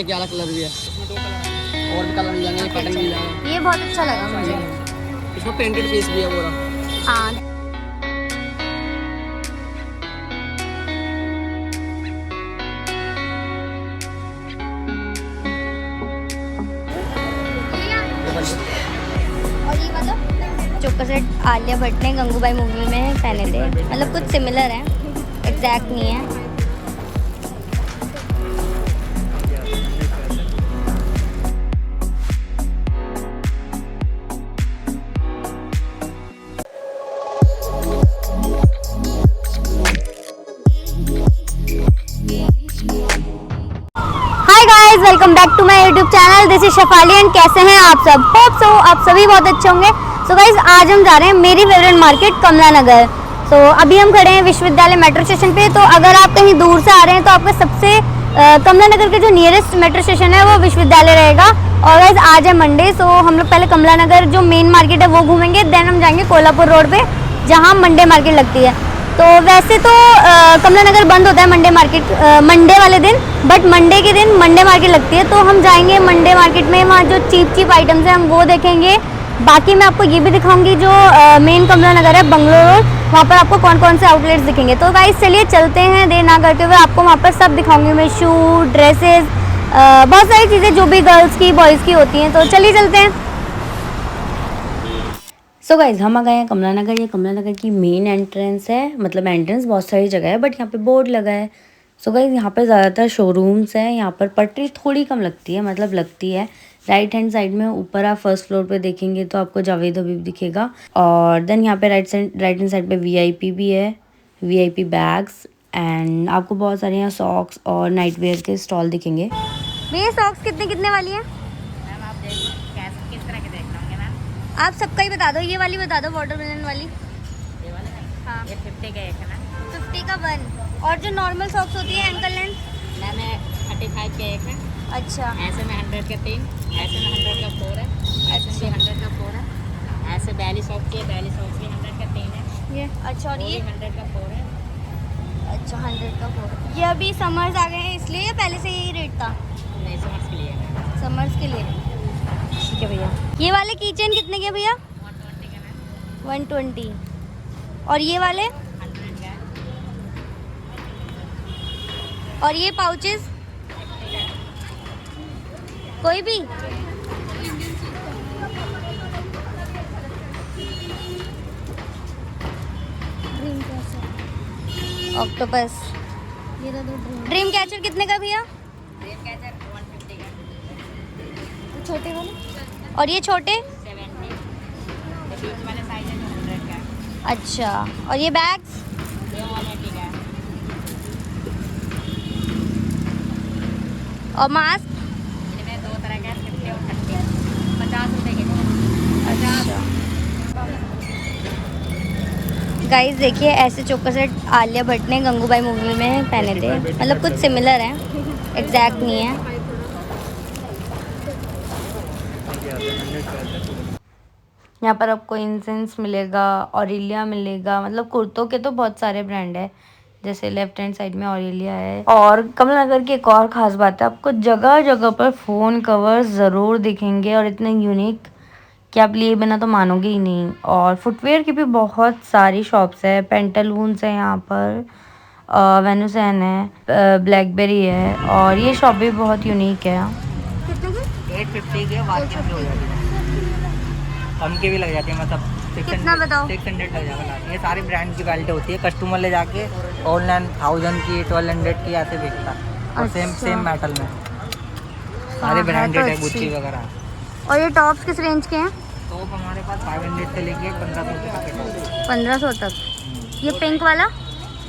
क्या कलर भी है इसमें, 2 कलर और भी कलर मिल जाएंगे, पैटर्न मिल जाएगा। ये बहुत अच्छा लगा मुझे। इसमें पेंटेड पीस भी है पूरा। हाँ और ये मतलब चोकर सेट आलिया भट्ट ने गंगूबाई मूवी में पहने थे, मतलब कुछ सिमिलर है, एग्जैक्ट नहीं है। Hi guys, welcome back to my YouTube channel. This is Shefali and कैसे हैं आप सब? होप सो आप सभी बहुत अच्छे होंगे। सो गाइस, आज हम जा रहे हैं मेरी फेवरेट मार्केट कमला नगर। सो अभी हम खड़े हैं विश्वविद्यालय मेट्रो स्टेशन पे। तो अगर आप कहीं दूर से आ रहे हैं तो आपका सबसे कमला नगर के जो नियरेस्ट मेट्रो स्टेशन है वो विश्वविद्यालय रहेगा। और गाइस आज है मंडे, सो हम लोग पहले कमला नगर जो मेन मार्केट है वो घूमेंगे, देन हम जाएंगे कोल्हापुर रोड पे जहाँ मंडे मार्केट लगती है। तो वैसे तो कमला नगर बंद होता है मंडे मार्केट मंडे वाले दिन, बट मंडे के दिन मंडे मार्केट लगती है। तो हम जाएंगे मंडे मार्केट में, वहाँ जो चीप आइटम्स हैं हम वो देखेंगे। बाकी मैं आपको ये भी दिखाऊंगी जो मेन कमला नगर है बंगलो रोड, वहाँ पर आपको कौन कौन से आउटलेट्स दिखेंगे। तो गाइस चलिए चलते हैं, देर ना करते हुए आपको वहाँ पर सब दिखाऊंगी मैं, शू, ड्रेसेस, बहुत सारी चीज़ें जो भी गर्ल्स की बॉयज़ की होती हैं। तो चलिए चलते हैं। सो गाइज हम आ गए हैं कमला नगर। ये कमला नगर की मेन एंट्रेंस है, मतलब एंट्रेंस बहुत सारी जगह है बट यहाँ पे बोर्ड लगा है। सो गाइज यहाँ पे ज़्यादातर शोरूम्स हैं, यहाँ पर पटरी थोड़ी कम लगती है, मतलब लगती है। राइट हैंड साइड में ऊपर आप फर्स्ट फ्लोर पे देखेंगे तो आपको जावेद हबीब दिखेगा, और देन यहाँ पे राइट हैंड साइड पे वीआईपी भी है, वीआईपी बैग्स, एंड आपको बहुत सारे यहाँ सॉक्स और नाइट वेयर के स्टॉल दिखेंगे। भैया सॉक्स कितने वाली है? किस तरह के देखना होंगे मैम? आप सबका ही बता दो, ये वाली बता दो, वाटरमेलन वाली। ये वाले नहीं, हाँ ये 50 का एक है ना 50 का 1, और जो नॉर्मल सॉक्स होती है एंकल लेंथ। मैम 35 का एक है। अच्छा ऐसे में 100 का 3, ऐसे में 100 का 4 है, ऐसे में 100 का 4 है। ऐसे बैली सॉक्स की, बैली सॉक्स भी 100 का 3 है। ये अच्छा, और ये 100 का 4 है। अच्छा 100 का 4। ये अभी समर्स आ गए हैं इसलिए या पहले से यही रेट था? नहीं, समर्स के लिए है। समर्स के लिए, ठीक है भैया। ये वाले कीचेन कितने के भैया? 120 का मैम। 120। और ये वाले? 100 का है। और ये पाउचेस कोई भी? ऑक्टोपस। ये तो ड्रीम कैचर कितने का भैया? ड्रीम कैचर 150 का। छोटे वाले? और ये छोटे? 70। ये बीच वाले साइज है जो 100 का है। अच्छा, और ये बैग्स? ये 180 का है। और मास्क? इनमें 2 तरह का है, 50 और 30। 50 रुपए के। अच्छा गाइस देखिए, ऐसे चोकर सेट आलिया भट्ट ने गंगूबाई मूवी में पहने थे, मतलब कुछ सिमिलर है, एग्जैक्ट नहीं है। यहाँ पर आपको इंसेंस मिलेगा, ऑरेलिया मिलेगा, मतलब कुर्तों के तो बहुत सारे ब्रांड है, जैसे लेफ्ट हैंड साइड में ऑरेलिया है। और कमला नगर की एक और ख़ास बात है, आपको जगह जगह पर फ़ोन कवर्स ज़रूर दिखेंगे, और इतने यूनिक कि आप लिए बिना तो मानोगे ही नहीं। और फुटवेयर की भी बहुत सारी शॉप्स है, पेंटालून्स है यहाँ पर, वेनुसन है, ब्लैकबेरी है, और ये शॉप भी बहुत यूनिक है। 850 के वाकिंग भी हो जाती है, कम के भी लग जाती है, मतलब कितना बताओ? 600 लग जाएगा। ये सारी ब्रांड की क्वालिटी होती है, कस्टमर ले जाके ऑनलाइन 1000 की 1200 की ऐसे बेचता है, और सेम मेटल में सारे ब्रांडेड है, गुच्ची वगैरह। और ये टॉप्स किस रेंज के हैं? तो हमारे पास 500 से लेके 1500 तक है। 1500 तक। ये पिंक वाला?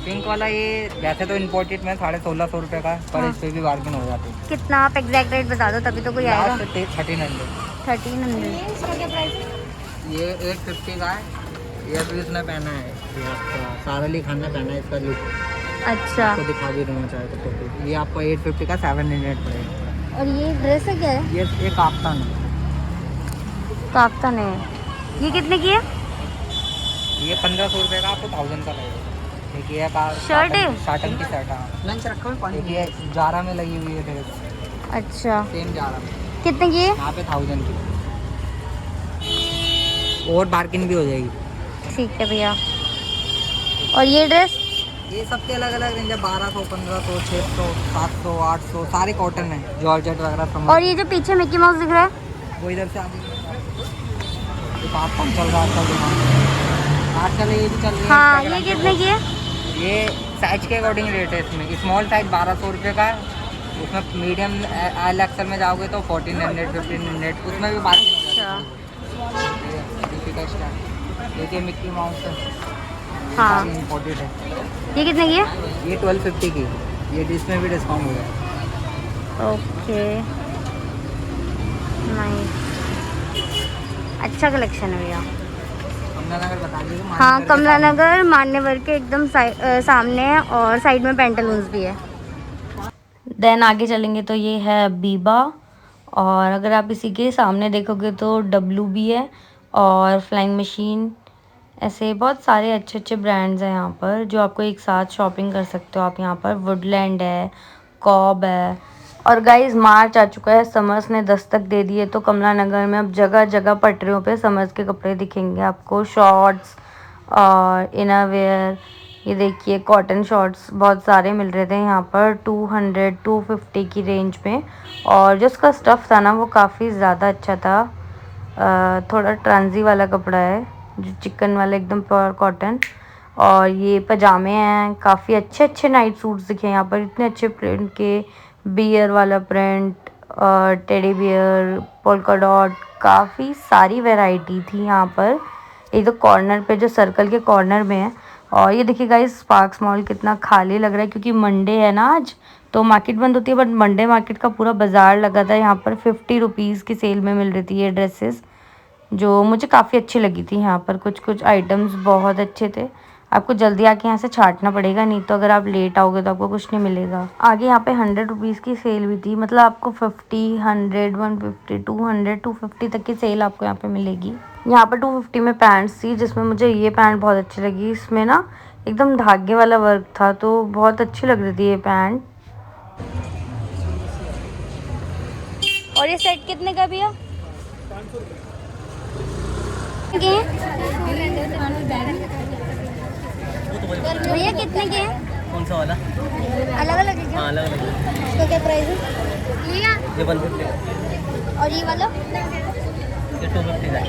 पिंक वाला ये वैसे तो इम्पोर्टेड में 1650 रुपये का, पर इस पर भी बार्गेन हो जाती है। कितना? आप एग्जैक्ट रेट बता दो तभी तो कोई आएगा। 1300। 1300। इसका क्या प्राइस है? ये 850 का है। ये भी इसने पहना है, सारा अली खान ने पहना है, इसका लुक अच्छा, आपको दिखा भी दूँगा चाहे तो। ये आपको 850 का 700 पड़ेगा। और ये ड्रेस है क्या है? ये एक काफ्तान है। काफ्तान है। ये कितने की है? ये 1500 रुपये का, आपको 1000 का लगेगा। देखिए शर्ट है? शार्टन की शर्ट। हाँ, लंच रखा हुआ। देखिए जारा में लगी हुई है ड्रेस, अच्छा, सेम जा रहा है। कितने की है? यहाँ पे 1000 की और बार्किंग भी हो जाएगी। ठीक है भैया। और ये ड्रेस? ये सबके अलग अलग रेंज है, 1200, 1500, 600, 700, 800, सारे कॉटन है, जॉर्जेट वगैरह समझ। और ये जो पीछे मिकी माउस दिख रहा है? वो इधर से आगे बात कम चल रहा है आजकल, ये भी चल रही है। हाँ, ये कितने की है? ये साइज के अकॉर्डिंग रेट है इसमें। स्मॉल साइज 1200 रुपये का है, उसमें मीडियम एल एक्सल में जाओगे तो 1400, 1500, उसमें भी बात। अच्छा, देखिए मिक्की माउस है, हाँ। इम्पोर्टेड है। ये कितने की है? ये 1250 की, ये इसमें भी डिस्काउंट हो गया। ओके, नाइस, अच्छा कलेक्शन है भैया। कमला नगर बता दीजिए। हाँ, कमला नगर मान्यवर के एकदम सामने है और साइड में पेंटालून्स भी है। देन आगे चलेंगे तो ये है बीबा, और अगर आप इसी के सामने देखोगे तो डब्लू भी है और फ्लाइंग मशीन। ऐसे बहुत सारे अच्छे अच्छे ब्रांड्स हैं यहाँ पर जो आपको एक साथ शॉपिंग कर सकते हो आप। यहाँ पर वुडलैंड है, कॉब है। और गाइस मार्च आ चुका है, समर्स ने दस्तक दे दी है, तो कमला नगर में अब जगह जगह पटरियों पे समर्स के कपड़े दिखेंगे आपको। शॉर्ट्स और इनरवेयर, ये देखिए कॉटन शॉर्ट्स बहुत सारे मिल रहे थे यहाँ पर 200 250 की रेंज में। और जो उसका स्टफ़ था ना वो काफ़ी ज़्यादा अच्छा था। थोड़ा ट्रांजी वाला कपड़ा है, जो चिकन वाला एकदम प्योर कॉटन। और ये पजामे हैं, काफ़ी अच्छे अच्छे नाइट सूट्स दिखे यहाँ पर, इतने अच्छे प्रिंट के, बियर वाला print, teddy bear, polka dot, काफ़ी सारी वैरायटी थी यहाँ पर। एक तो कॉर्नर पे जो सर्कल के कॉर्नर में है। और ये देखिए गाइस स्पार्क्स मॉल कितना खाली लग रहा है क्योंकि मंडे है ना आज, तो मार्केट बंद होती है। बट मंडे मार्केट का पूरा बाजार लगा था यहाँ पर। 50 रुपीज़ की सेल में मिल रही थी ये ड्रेसेस, जो मुझे काफ़ी अच्छी लगी थी। यहाँ पर कुछ कुछ आइटम्स बहुत अच्छे थे। आपको जल्दी आके यहाँ से छांटना पड़ेगा, नहीं तो अगर आप लेट आओगे तो आपको कुछ नहीं मिलेगा। आगे यहाँ पे 100 रुपीज़ की सेल भी थी, मतलब आपको 50, 100, 150, 200, 250 तक की सेल आपको यहाँ पे मिलेगी। यहाँ पर 250 में पैंट्स थी, जिसमें मुझे ये पैंट बहुत अच्छी लगी। इसमें ना एकदम धागे वाला वर्क था, तो बहुत अच्छी लग रही थी ये पैंट। और ये सेट कितने का भैया? भैया कितने के हैं? कौन सा वाला? अलग अलग है क्या? हाँ अलग अलग। इसका क्या प्राइस है? ये 150। और ये वाला? ये 250 का।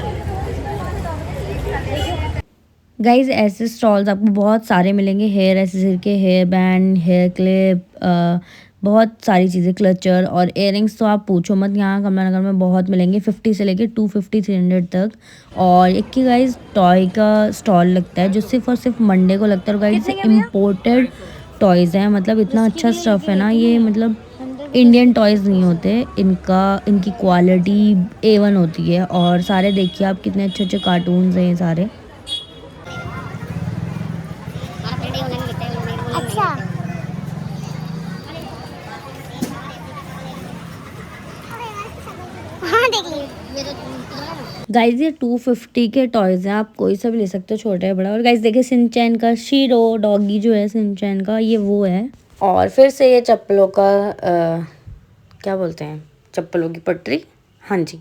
गाइज ऐसे स्टॉल्स आपको बहुत सारे मिलेंगे। हेयर एसेसरी के, हेयर बैंड, हेयर क्लिप, बहुत सारी चीज़ें, क्लचर और इयररिंग्स तो आप पूछो मत। यहाँ कमला नगर में बहुत मिलेंगे, 50 से लेके 250, 300 तक। और एक की गाइज टॉय का स्टॉल लगता है जो सिर्फ और सिर्फ मंडे को लगता है। और गाइज इम्पोर्टेड टॉयज़ हैं, मतलब इतना अच्छा स्टफ़ है ना ये, मतलब इंडियन टॉयज़ नहीं होते इनकी क्वालिटी A1 होती है। और सारे देखिए आप कितने अच्छे अच्छे कार्टून्स हैं ये सारे। अच्छा, हाँ देख लीजिए। गाइज ये 250 के टॉयज़ हैं, आप कोई सा भी ले सकते हो, छोटा है बड़ा। और गाइज देखिए सिंचैन का शीरो डॉगी जो है सिंचैन का, ये वो है। और फिर से ये चप्पलों का क्या बोलते हैं, चप्पलों की पटरी, हाँ जी।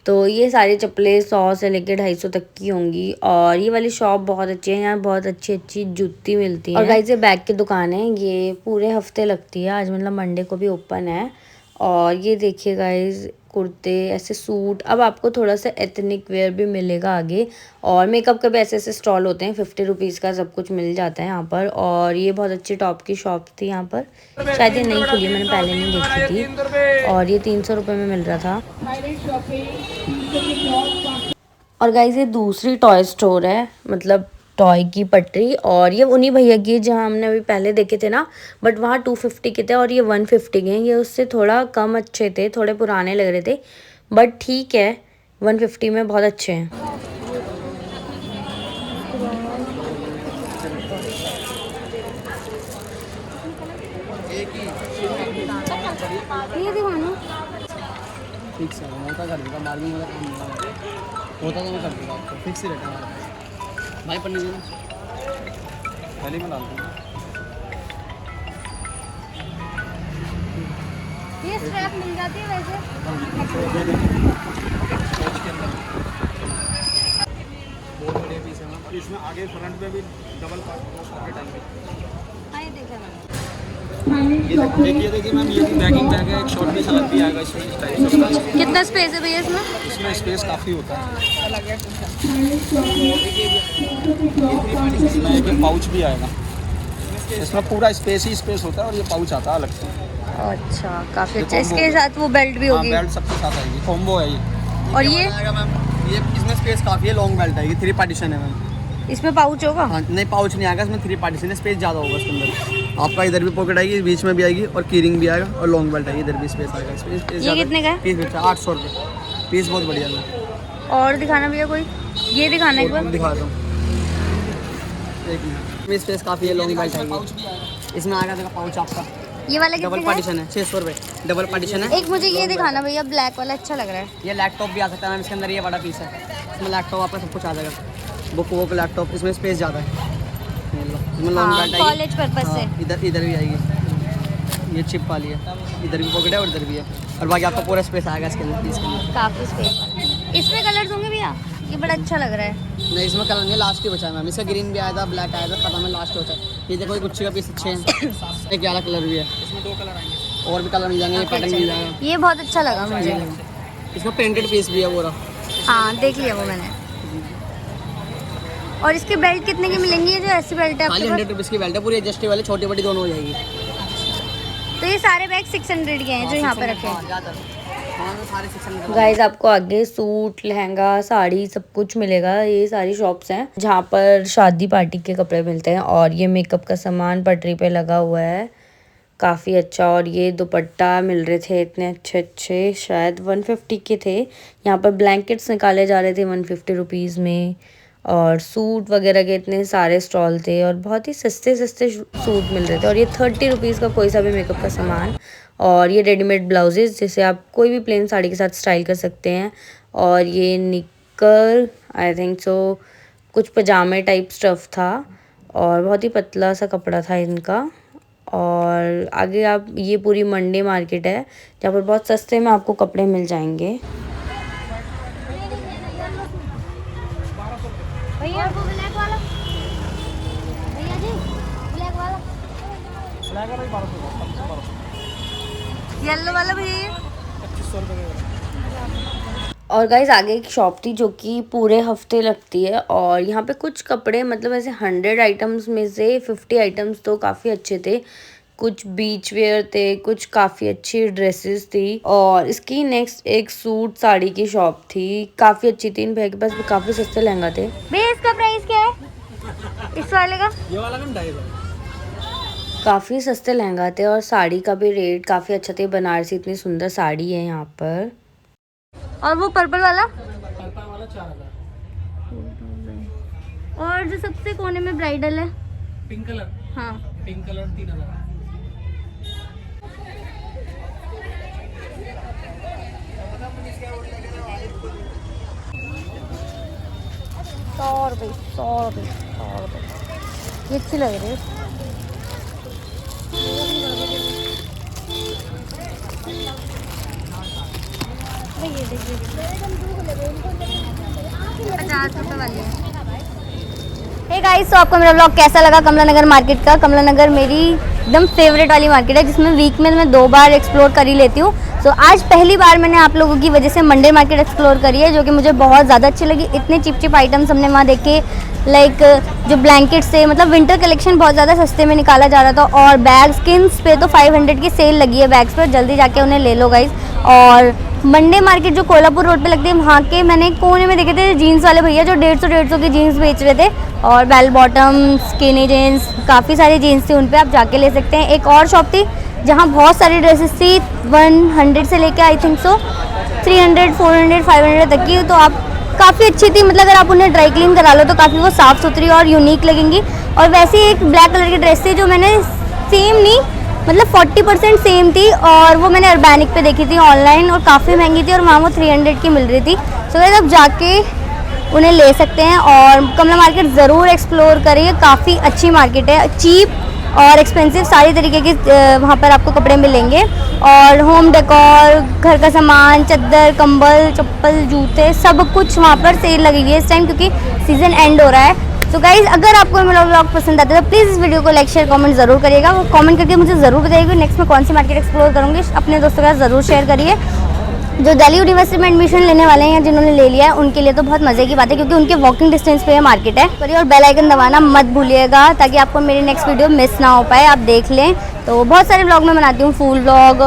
तो ये सारी चप्पलें 100 से लेकर 250 तक की होंगी। और ये वाली शॉप बहुत अच्छी है, यहाँ बहुत अच्छी अच्छी जूती मिलती है। और गाइस ये बैग की दुकान है, ये पूरे हफ्ते लगती है, आज मतलब मंडे को भी ओपन है। और ये देखिए गाइस कुर्ते, ऐसे सूट, अब आपको थोड़ा सा एथनिक वेयर भी मिलेगा आगे। और मेकअप के भी ऐसे ऐसे स्टॉल होते हैं, 50 रुपीज़ का सब कुछ मिल जाता है यहाँ पर। और ये बहुत अच्छी टॉप की शॉप थी यहाँ पर, शायद ये नहीं खुली, मैंने पहले नहीं देखी थी। और ये 300 रुपये में मिल रहा था। और गाइस ये दूसरी टॉय स्टोर है, मतलब टॉय की पटरी। और ये उन्हीं भैया की है जहाँ हमने अभी पहले देखे थे ना, बट वहाँ 250 के थे और ये 150 के हैं। ये उससे थोड़ा कम अच्छे थे, थोड़े पुराने लग रहे थे, बट ठीक है 150 में बहुत अच्छे हैं। ये दिखाना फिक्स है, मोटा कर दूँगा, मार्जिन वाला काम नहीं होता तो मैं कर दूँगा आपको, फिक्स ही रहता है भाई। पन्नी जी पहले में डाल दूँगा। ये ये स्ट्रैप मिल जाती है वैसे? बहुत बढ़िया पीस है मैम। इसमें आगे फ्रंट में भी डबल पॉकेट आएंगे। हाँ ये देखा मैंने। ये देखिए मैम, ये भी बैगिंग बैग है, एक शॉर्ट पीस अलग भी आएगा इसमें इस टाइप से। कितना स्पेस है भैया इसमें? इसमें स्पेस काफ़ी होता है। इसमें एक पाउच भी आएगा, इसमें पूरा स्पेस ही स्पेस होता है और ये पाउच आता है अलग से। अच्छा काफ़ी अच्छा। इसके साथ वो बेल्ट भी होगी? बेल्ट सबके साथ आएगी, कॉम्बो है ये। और ये मैम, ये इसमें स्पेस काफ़ी है, लॉन्ग बेल्ट आएगी, 3 पार्टीशन है मैम। इसमें पाउच होगा? हाँ नहीं, पाउच नहीं आएगा इसमें, 3 पार्टीशन है, स्पेस ज़्यादा होगा इसके अंदर। आपका इधर भी पॉकेट आएगी, बीच में भी आएगी और कीरिंग भी आएगा और लॉन्ग बेल्ट आएगी, इधर भी स्पेस आएगा। स्पेस ये कितने का है? पीस बेचा 800 रुपये पीस, बहुत बढ़िया है। और दिखाना भैया कोई, ये दिखाना एक बार। दिखाता हूँ, एक मिनट। स्पेस काफ़ी है, लॉन्ग बेल्ट आएगी, इसमें आएगा देखा पाउच आपका। ये वाला डबल कितने का है? पार्टीशन है, 600 रुपये डबल पार्टीशन है। एक मुझे ये दिखाना भैया, ब्लैक वाला अच्छा लग रहा है। ये लैपटॉप भी आ सकता है मैम इसके अंदर, ये बड़ा पीस है, इसमें लैपटॉप आपका सब कुछ आ जाएगा, बुक वुक लैपटॉप, इसमें स्पेस ज़्यादा है। इसमें लॉन्ग बेल्ट आएगी, कॉलेज पर्पस से। इधर भी आएगी, ये चिप वाली है, इधर भी पॉकेट है और इधर भी है, और बाकी आपका पूरा स्पेस आएगा इसके अंदर, पीस के अंदर काफ़ी स्पेस। इसमें कलर्स होंगे भैया? ये बड़ा अच्छा लग रहा है। नहीं, इसमें कलर नहीं, लास्ट ही बचा है मैम। इसका ग्रीन भी आया था, ब्लैक आया था, खत्म है, लास्ट होता है। ये देखो, गुच्छी का पीस अच्छे हैं, एक वाला कलर भी है, इसमें 2 कलर आएंगे और भी कलर मिल जाएंगे, पैटर्न मिल जाएगा। ये बहुत अच्छा लगा मुझे। इसमें प्रिंटेड पीस भी है पूरा। हाँ देख लिया वो मैंने। और इसके बेल्ट कितने की मिलेंगी? ये जो ऐसी बेल्ट है खाली आपके 100 रुपीज़ की बेल्ट है, पूरी एडजस्टेबल वाली, छोटी बड़ी दोनों हो जाएगी। पास? तो ये सारे बैग 600 के हैं जो यहाँ पे रखे हैं। सारे 600। गाइस आपको आगे सूट, लहंगा, साड़ी सब कुछ मिलेगा। ये सारी शॉप्स हैं जहाँ पर शादी पार्टी के कपड़े मिलते हैं। और ये मेकअप का सामान पटरी पे लगा हुआ है, काफ़ी अच्छा। और ये दुपट्टा मिल रहे थे इतने अच्छे अच्छे, शायद 150 के थे। यहाँ पर ब्लैंकेट्स निकाले जा रहे थे 150 रुपीज़ में। और सूट वगैरह के इतने सारे स्टॉल थे और बहुत ही सस्ते सस्ते सूट मिल रहे थे। और ये 30 रुपीज़ का कोई सा भी मेकअप का सामान। और ये रेडीमेड ब्लाउजेज़, जैसे आप कोई भी प्लेन साड़ी के साथ स्टाइल कर सकते हैं। और ये निकर, आई थिंक सो, कुछ पजामे टाइप स्टफ़ था और बहुत ही पतला सा कपड़ा था इनका। और आगे आप, ये पूरी मंडी मार्केट है जहाँ पर बहुत सस्ते में आपको कपड़े मिल जाएंगे। भैया वो ब्लैक वाला, भैया जी ब्लैक वाला, येलो वाला भैया 2500 रुपये। और गाइस आगे एक शॉप थी जो कि पूरे हफ्ते लगती है। और यहाँ पे कुछ कपड़े, मतलब ऐसे 100 आइटम्स में से 50 आइटम्स तो काफ़ी अच्छे थे, कुछ बीच वेयर थे, कुछ काफ़ी अच्छी ड्रेसेस थी। और इसकी नेक्स्ट एक सूट साड़ी की शॉप थी, काफ़ी अच्छी थी। इन भैया के पास भी काफ़ी सस्ते लहंगा थे। भैया इसका प्राइस क्या है इस वाले का? ये वाला कम 250। काफ़ी सस्ते लहंगा थे और साड़ी का भी रेट काफ़ी अच्छा थे। बनारसी इतनी सुंदर साड़ी है यहाँ पर। और वो पर्पल वाला? पर्पल वाला 4000। और जो सबसे कोने में ब्राइडल है, पिंक कलर? हाँ पिंक कलर 3000। ₹100 ये अच्छी लग रही है। देखिए 50 रुपये वाली है। हे गाइस, तो आपको मेरा ब्लॉग कैसा लगा कमला नगर मार्केट का? कमला नगर मेरी एकदम फेवरेट वाली मार्केट है जिसमें वीक में मैं 2 बार एक्सप्लोर कर ही लेती हूँ। सो आज पहली बार मैंने आप लोगों की वजह से मंडे मार्केट एक्सप्लोर करी है, जो कि मुझे बहुत ज़्यादा अच्छी लगी। इतने चिप आइटम्स हमने वहाँ देखे, लाइक जो ब्लैंकेट्स थे, मतलब विंटर कलेक्शन बहुत ज़्यादा सस्ते में निकाला जा रहा था। और बैग स्किन्स पे तो 500 की सेल लगी है बैग्स पर, जल्दी जाके उन्हें ले लो गाइस। और मंडे मार्केट जो कोल्हापुर रोड पे लगती है, वहाँ के मैंने कोने में देखे थे जीन्स वाले भैया जो 150 की जीन्स बेच रहे थे। और बेल बॉटम, स्किनी जीन्स, काफ़ी सारी जीन्स थी, उन पे आप जाके ले सकते हैं। एक और शॉप थी जहाँ बहुत सारी ड्रेसेस थी, 100 से लेके आई थिंक सो 300, 400, 500 तक की। तो आप काफ़ी अच्छी थी, मतलब अगर आप उन्हें ड्राई क्लीन करा लो तो काफ़ी वो साफ़ सुथरी और यूनिक लगेंगी। और वैसे एक ब्लैक कलर की ड्रेस थी जो मैंने सेम नहीं, मतलब 40% सेम थी, और वो मैंने अर्बैनिक पे देखी थी ऑनलाइन और काफ़ी महंगी थी और वहाँ वो 300 की मिल रही थी। सो गाइस आप जाके उन्हें ले सकते हैं और कमला मार्केट ज़रूर एक्सप्लोर करिए, काफ़ी अच्छी मार्केट है, चीप और एक्सपेंसिव सारी तरीके के वहाँ पर आपको कपड़े मिलेंगे। और होम डेकोर, घर का सामान, चादर, कंबल, चप्पल, जूते, सब कुछ वहाँ पर सेल लगी हुई है इस टाइम, क्योंकि सीज़न एंड हो रहा है। तो गाइज़, अगर आपको मेरा व्लॉग पसंद आता है तो प्लीज़ इस वीडियो को लाइक, शेयर, कमेंट ज़रूर करिएगा। वो कमेंट करके मुझे ज़रूर बताइएगा नेक्स्ट में कौन सी मार्केट एक्सप्लोर करूँगी। अपने दोस्तों के साथ ज़रूर शेयर करिए। जो दिल्ली यूनिवर्सिटी में एडमिशन लेने वाले हैं या जिन्होंने ले लिया है उनके लिए तो बहुत मज़े की बात है, क्योंकि उनके वॉकिंग डिस्टेंस पे ये मार्केट है। और बेल आइकन दबाना मत भूलिएगा, ताकि आपको मेरी नेक्स्ट वीडियो मिस ना हो पाए, आप देख लें। तो बहुत सारे व्लॉग मैं बनाती हूँ, food vlog,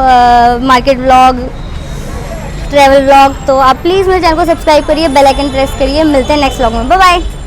market vlog, travel vlog. तो आप प्लीज़ मेरे चैनल को सब्सक्राइब करिए, बेल आइकन प्रेस करिए। मिलते हैं नेक्स्ट व्लॉग में, बाय बाय।